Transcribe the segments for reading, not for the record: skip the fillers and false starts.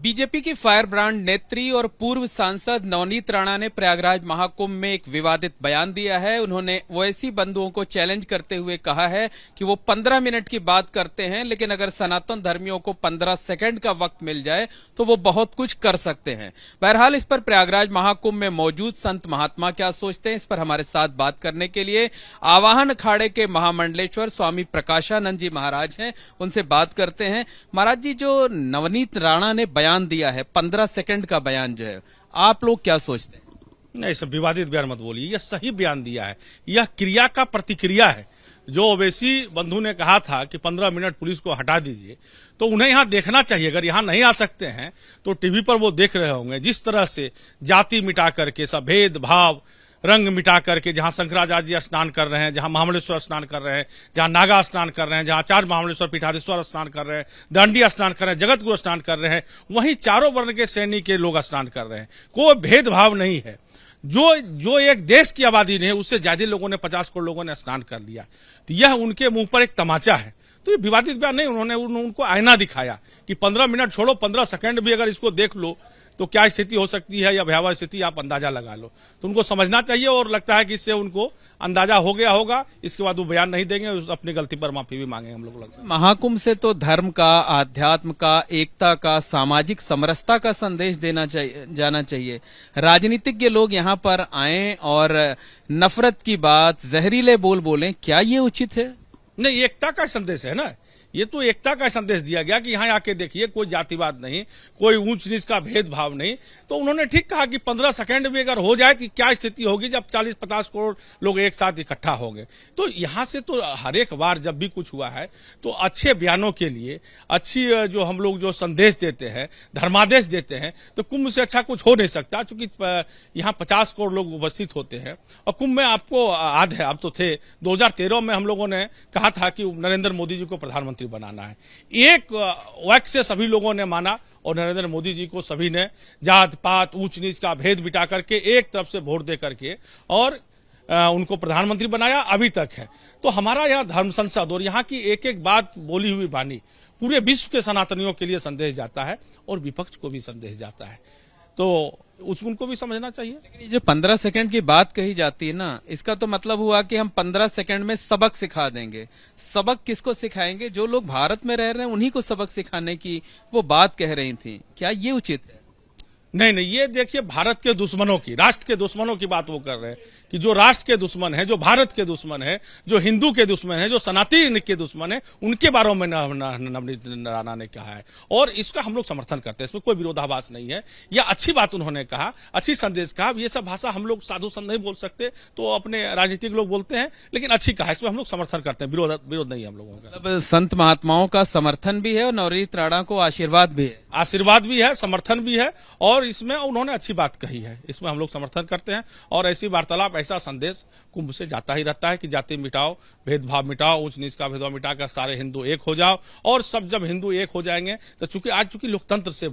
BJP की fire brand नेत्री और पूर्व सांसद नवनीत राणा ने प्रयागराज महाकुंभ में एक विवादित बयान दिया है। उन्होंने ओवैसी बंधुओं को चैलेंज करते हुए कहा है कि वो 15 मिनट की बात करते हैं, लेकिन अगर सनातन धर्मियों को 15 सेकंड का वक्त मिल जाए तो वो बहुत कुछ कर सकते हैं। बहरहाल इस पर प्रयागराज महाकुंभ में मौजूद संत महात्मा क्या सोचते हैं, इस पर हमारे साथ बात करने के लिए आवाहन अखाड़े के महामंडलेश्वर स्वामी प्रकाशानंद जी महाराज हैं, उनसे बात करते हैं। महाराज जी, जो नवनीत राणा ने बयान दिया है, 15 सेकंड का बयान जो है, आप लोग क्या सोचते हैं? नहीं, सब विवादित बयान मत बोलिए, यह सही बयान दिया है। यह क्रिया का प्रतिक्रिया है। जो ओवैसी बंधु ने कहा था कि 15 मिनट पुलिस को हटा दीजिए, तो उन्हें यहां देखना चाहिए। अगर यहां नहीं आ सकते हैं तो टीवी पर वो देख रहे होंगे जिस तरह से जाति मिटा करके, सब भेदभाव, रंग मिटा करके, जहां शंकराचार्य जी स्नान कर रहे हैं, जहां महामंडलेश्वर स्नान कर रहे हैं, जहां नागा स्नान कर रहे हैं, जहां आचार्य महामंडलेश्वर पीठाधीश्वर स्नान कर रहे हैं, दंडी स्नान कर रहे हैं, जगत गुरु स्नान कर रहे हैं, वहीं चारों वर्ण के श्रेणी के लोग स्नान कर रहे हैं। कोई भेदभाव नहीं है। जो एक देश की आबादी ने, उससे ज्यादा लोगों ने, 50 करोड़ लोगों ने स्नान कर लिया। तो यह उनके मुंह पर एक तमाचा है। तो ये विवादित बयान नहीं, उन्होंने उनको आईना दिखाया कि 15 मिनट छोड़ो, 15 सेकंड भी अगर इसको देख लो तो क्या स्थिति हो सकती है, या भयावह स्थिति आप अंदाजा लगा लो। तो उनको समझना चाहिए, और लगता है कि इससे उनको अंदाजा हो गया होगा। इसके बाद वो बयान नहीं देंगे, अपनी गलती पर माफी भी मांगेंगे। हम लोग लगता है महाकुंभ से तो धर्म का, आध्यात्म का, एकता का, सामाजिक समरसता का संदेश जाना चाहिए। राजनीतिज्ञ लोग यहाँ पर आए और नफरत की बात, जहरीले बोल बोलें, क्या ये उचित है? नहीं, एकता का संदेश है ना। ये तो एकता का संदेश दिया गया कि यहाँ आके देखिए, कोई जातिवाद नहीं, कोई ऊंच नीच का भेदभाव नहीं। तो उन्होंने ठीक कहा कि 15 सेकंड भी अगर हो जाए तो क्या स्थिति होगी जब 40-50 करोड़ लोग एक साथ इकट्ठा होंगे। तो यहाँ से तो हर एक बार जब भी कुछ हुआ है तो अच्छे बयानों के लिए, अच्छी जो हम लोग जो संदेश देते हैं, धर्मादेश देते हैं, तो कुंभ से अच्छा कुछ हो नहीं सकता। चूंकि यहाँ 50 करोड़ लोग उपस्थित होते हैं, और कुंभ में आपको याद है, आप तो थे, 2013 में हम लोगों ने कहा था कि नरेंद्र मोदी जी को प्रधानमंत्री बनाना है। एक वाक्य से सभी लोगों ने माना, और नरेंद्र मोदी जी को सभी ने जात पात, ऊंच नीच का भेद बिटा करके एक तरफ से वोट दे करके और उनको प्रधानमंत्री बनाया, अभी तक है। तो हमारा यहाँ धर्म संसद और यहाँ की एक एक बात, बोली हुई वाणी पूरे विश्व के सनातनियों के लिए संदेश जाता है, और विपक्ष को भी संदेश जाता है। तो उनको भी समझना चाहिए। लेकिन ये जो 15 सेकंड की बात कही जाती है ना, इसका तो मतलब हुआ कि हम 15 सेकंड में सबक सिखा देंगे। सबक किसको सिखाएंगे? जो लोग भारत में रह रहे हैं उन्हीं को सबक सिखाने की वो बात कह रही थी। क्या ये उचित है? नहीं, ये देखिए, भारत के दुश्मनों की, राष्ट्र के दुश्मनों की बात वो कर रहे हैं कि जो राष्ट्र के दुश्मन है, जो भारत के दुश्मन है, जो हिंदू के दुश्मन है, जो सनातन के दुश्मन है, उनके बारे में नवनीत राणा ने कहा है, और इसका हम लोग समर्थन करते हैं। इसमें कोई विरोधाभास नहीं है। यह अच्छी बात उन्होंने कहा, अच्छी संदेश कहा। ये सब भाषा हम लोग साधु संत नहीं बोल सकते, तो अपने राजनीतिक लोग बोलते हैं, लेकिन अच्छी कहा, इसमें हम लोग समर्थन करते हैं। विरोध नहीं है हम लोगों का। मतलब संत महात्माओं का समर्थन भी है और नवनीत राणा को आशीर्वाद भी है। आशीर्वाद भी है, समर्थन भी है, और इसमें उन्होंने अच्छी बात कही है, इसमें हम लोग समर्थन करते हैं। और ऐसी वार्तालाप, ऐसा संदेश कुंभ से जाता ही रहता है कि जाति मिटाओ, भेदभाव मिटाओ, ऊंच नीच का भेदभाव मिटाकर सारे हिंदू एक हो जाओ। और सब जब हिंदू एक हो जाएंगे तो चूंकि लोकतंत्र से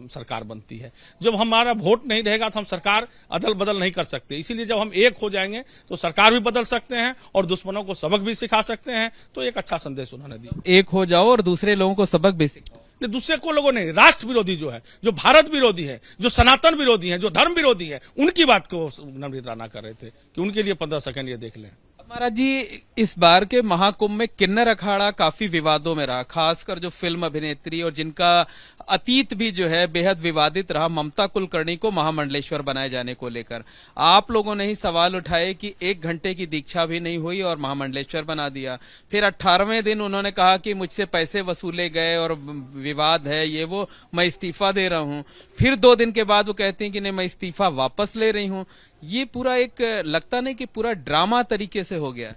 सरकार बनती है, जब हमारा वोट नहीं रहेगा तो हम सरकार अदल बदल नहीं कर सकते। इसीलिए जब हम एक हो जाएंगे तो सरकार भी बदल सकते हैं और दुश्मनों को सबक भी सिखा सकते हैं। तो एक अच्छा संदेश उन्होंने दिया। एक हो जाओ और दूसरे लोगों को सबक भी सिखाओ। दूसरे को लोगों ने, राष्ट्र विरोधी जो है, जो भारत विरोधी है, जो सनातन विरोधी है, जो धर्म विरोधी है, उनकी बात को नवनीत राणा कर रहे थे कि उनके लिए 15 सेकंड ये देख लें। महाराज जी, इस बार के महाकुंभ में किन्नर अखाड़ा काफी विवादों में रहा, खासकर जो फिल्म अभिनेत्री और जिनका अतीत भी जो है बेहद विवादित रहा, ममता कुलकर्णी को महामंडलेश्वर बनाए जाने को लेकर आप लोगों ने ही सवाल उठाए कि 1 घंटे की दीक्षा भी नहीं हुई और महामंडलेश्वर बना दिया। फिर 18वें दिन उन्होंने कहा कि मुझसे पैसे वसूले गए और विवाद है, ये वो, मैं इस्तीफा दे रहा हूं। फिर 2 दिन के बाद वो कहती हैं कि नहीं, मैं इस्तीफा वापस ले रही हूं। ये पूरा एक, लगता नहीं कि पूरा ड्रामा तरीके से हो गया।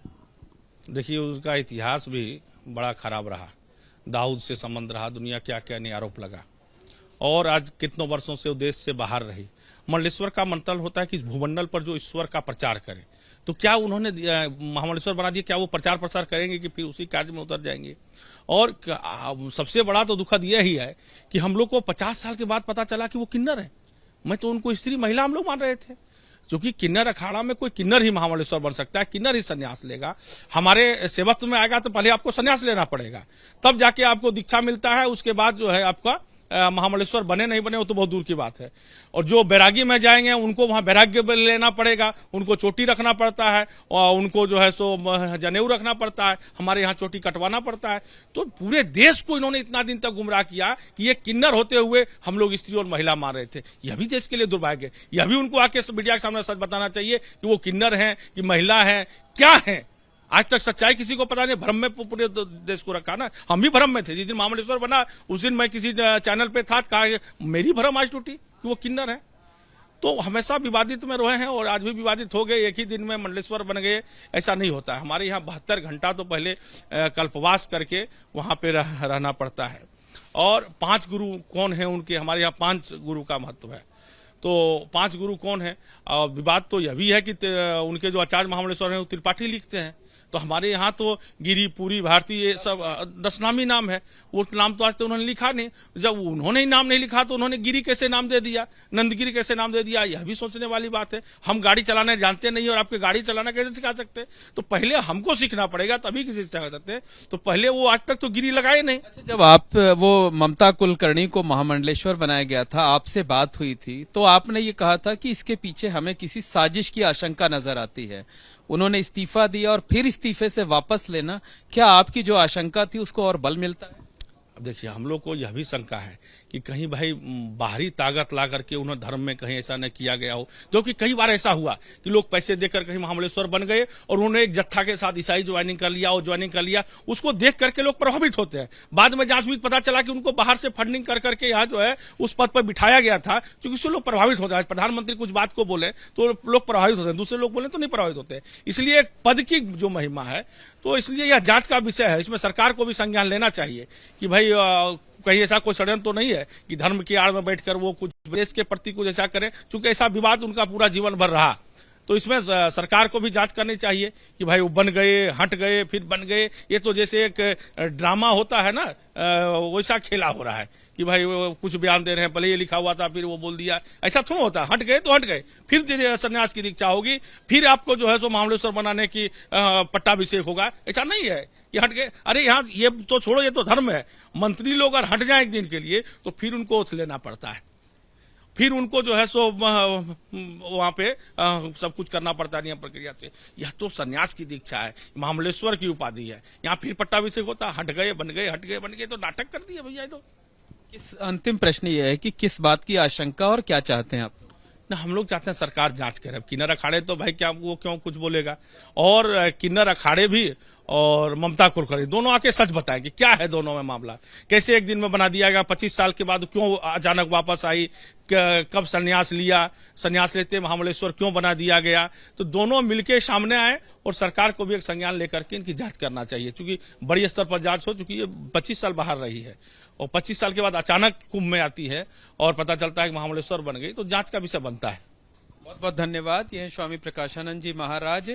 देखिए, उसका इतिहास भी बड़ा खराब रहा। दाऊद से संबंध रहा, दुनिया क्या क्या नहीं आरोप लगा, और आज कितनों वर्षों से वो देश से बाहर रही। मंडलेश्वर का मंत्र होता है कि भूमंडल पर जो ईश्वर का प्रचार करे, तो क्या उन्होंने महामंडलेश्वर बना दिया, क्या वो प्रचार प्रसार करेंगे कि फिर उसी कार्य में उतर जाएंगे? और सबसे बड़ा तो दुखद यह ही है कि हम लोग को 50 साल के बाद पता चला कि वो किन्नर है। मैं तो उनको स्त्री महिला हम लोग मान रहे थे, क्योंकि किन्नर अखाड़ा में कोई किन्नर ही महामंडलेश्वर बन सकता है, किन्नर ही संन्यास लेगा। हमारे सेवत्व में आएगा तो पहले आपको संन्यास लेना पड़ेगा, तब जाके आपको दीक्षा मिलता है, उसके बाद जो है आपका महामंडलेश्वर बने नहीं बने वो तो बहुत दूर की बात है। और जो बैरागी में जाएंगे उनको वहां बैराग्य लेना पड़ेगा, उनको चोटी रखना पड़ता है और उनको जो है सो जनेऊ रखना पड़ता है, हमारे यहाँ चोटी कटवाना पड़ता है। तो पूरे देश को इन्होंने इतना दिन तक गुमराह किया कि ये किन्नर होते हुए हम लोग स्त्री और महिला मान रहे थे। यह भी देश के लिए दुर्भाग्य है। यह भी उनको आके मीडिया के सामने सच बताना चाहिए कि वो किन्नर हैं कि महिला हैं, क्या है। आज तक सच्चाई किसी को पता नहीं, भ्रम में पूरे देश को रखा ना। हम भी भ्रम में थे। जिस दिन महामंडलेश्वर बना उस दिन मैं किसी चैनल पे था, कहा मेरी भ्रम आज टूटी कि वो किन्नर है। तो हमेशा विवादित में रहे हैं और आज भी विवादित हो गए। एक ही दिन में मंडलेश्वर बन गए, ऐसा नहीं होता है। हमारे यहाँ 72 घंटा तो पहले कल्पवास करके वहां पे रहना पड़ता है। और 5 गुरु कौन है उनके, हमारे यहाँ 5 गुरु का महत्व है। तो 5 गुरु कौन है, और विवाद तो यह भी है कि उनके जो आचार्य महामंडलेश्वर हैं वो त्रिपाठी लिखते हैं। तो हमारे यहाँ तो गिरी, पूरी, भारती, ये सब 10 नामी नाम है। वो नाम तो आज तक उन्होंने लिखा नहीं। जब उन्होंने ही नाम नहीं लिखा तो उन्होंने गिरी कैसे नाम दे दिया, नंदगिरी कैसे नाम दे दिया, यह भी सोचने वाली बात है। हम गाड़ी चलाना जानते नहीं और आपके गाड़ी चलाना कैसे सिखा सकते? तो पहले हमको सीखना पड़ेगा तभी किसी से सिखा सकते। तो पहले वो आज तक तो गिरी लगाए नहीं। अच्छा, जब आप वो ममता कुलकर्णी को महामंडलेश्वर बनाया गया था, आपसे बात हुई थी तो आपने ये कहा था कि इसके पीछे हमें किसी साजिश की आशंका नजर आती है। उन्होंने इस्तीफा दिया और फिर इस्तीफे से वापस लेना, क्या आपकी जो आशंका थी उसको और बल मिलता है? अब देखिए, हम लोग को यह भी शंका है कि कहीं भाई बाहरी ताकत ला करके उन्हें धर्म में कहीं ऐसा न किया गया हो। जो कि कई बार ऐसा हुआ कि लोग पैसे देकर कहीं महामंडलेश्वर बन गए और उन्होंने एक जत्था के साथ ईसाई ज्वाइनिंग कर लिया और ज्वाइनिंग कर लिया। उसको देख करके लोग प्रभावित होते हैं। बाद में जांच में पता चला कि उनको बाहर से फंडिंग कर करके यहाँ जो है उस पद पर बिठाया गया था, क्योंकि उससे लोग प्रभावित होते हैं। प्रधानमंत्री कुछ बात को बोले तो लोग प्रभावित होते हैं, दूसरे लोग बोले तो नहीं प्रभावित होते। इसलिए एक पद की जो महिमा है, तो इसलिए यह जांच का विषय है। इसमें सरकार को भी संज्ञान लेना चाहिए कि भाई कहीं ऐसा कोई षड्यंत्र तो नहीं है कि धर्म की आड़ में बैठकर वो कुछ देश के प्रति कुछ ऐसा करें, क्योंकि ऐसा विवाद उनका पूरा जीवन भर रहा। तो इसमें सरकार को भी जांच करनी चाहिए कि भाई वो बन गए, हट गए, फिर बन गए। ये तो जैसे एक ड्रामा होता है ना, वैसा खेला हो रहा है कि भाई वो कुछ बयान दे रहे हैं, पहले ये लिखा हुआ था फिर वो बोल दिया। ऐसा थोड़ा होता है, हट गए तो हट गए, फिर संन्यास की दीक्षा होगी, फिर आपको जो है सो महामंडलेश्वर बनाने की पट्टाभिषेक होगा। ऐसा नहीं है कि हट गए। अरे यहाँ ये तो छोड़ो, ये तो धर्म है। मंत्री लोग अगर हट जाए एक दिन के लिए तो फिर उनको ओथ लेना पड़ता है, फिर उनको जो है सो वहां पे सब कुछ करना पड़ता है नियम प्रक्रिया से। यह तो सन्यास की दीक्षा है, महामंडलेश्वर की उपाधि है। यहाँ फिर पट्टाभिषेक होता, हट गए बन गए, हट गए बन गए, तो नाटक कर दिए भैया। तो अंतिम प्रश्न ये है कि किस बात की आशंका और क्या चाहते हैं आप? ना, हम लोग चाहते हैं सरकार जांच करे। अब किन्नर अखाड़े तो भाई क्या वो क्यों कुछ बोलेगा, और किन्नर अखाड़े भी और ममता कुलकर्णी दोनों आके सच बताएं कि क्या है दोनों में मामला। कैसे एक दिन में बना दिया गया, 25 साल के बाद क्यों अचानक वापस आई, कब संन्यास लिया, संन्यास लेते महामंडलेश्वर क्यों बना दिया गया। तो दोनों मिलके सामने आए और सरकार को भी एक संज्ञान लेकर के इनकी जांच करना चाहिए, क्योंकि बड़ी स्तर पर जांच हो चुकी है। 25 साल बाहर रही है और 25 साल के बाद अचानक कुंभ में आती है और पता चलता है कि महामंडलेश्वर बन गई, तो जांच का विषय बनता है। बहुत बहुत धन्यवाद। ये हैं स्वामी प्रकाशानंद जी महाराज,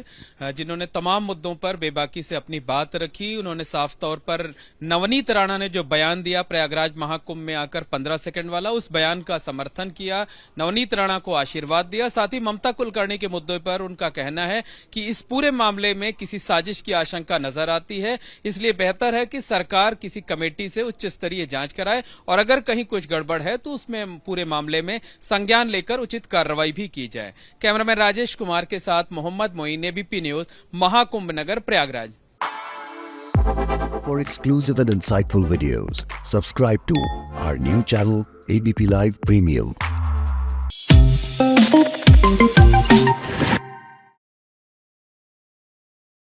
जिन्होंने तमाम मुद्दों पर बेबाकी से अपनी बात रखी। उन्होंने साफ तौर पर नवनीत राणा ने जो बयान दिया प्रयागराज महाकुंभ में आकर 15 सेकंड वाला, उस बयान का समर्थन किया, नवनीत राणा को आशीर्वाद दिया। साथ ही ममता कुलकर्णी के मुद्दे पर उनका कहना है कि इस पूरे मामले में किसी साजिश की आशंका नजर आती है, इसलिए बेहतर है कि सरकार किसी कमेटी से उच्च स्तरीय जांच कराए और अगर कहीं कुछ गड़बड़ है तो उसमें पूरे मामले में संज्ञान लेकर उचित कार्रवाई भी की जाए। कैमरामैन राजेश कुमार के साथ Mohammad Moin, ABP news, Mahakumbh Nagar, Prayagraj. For exclusive and insightful videos, subscribe to our new channel ABP Live Premium.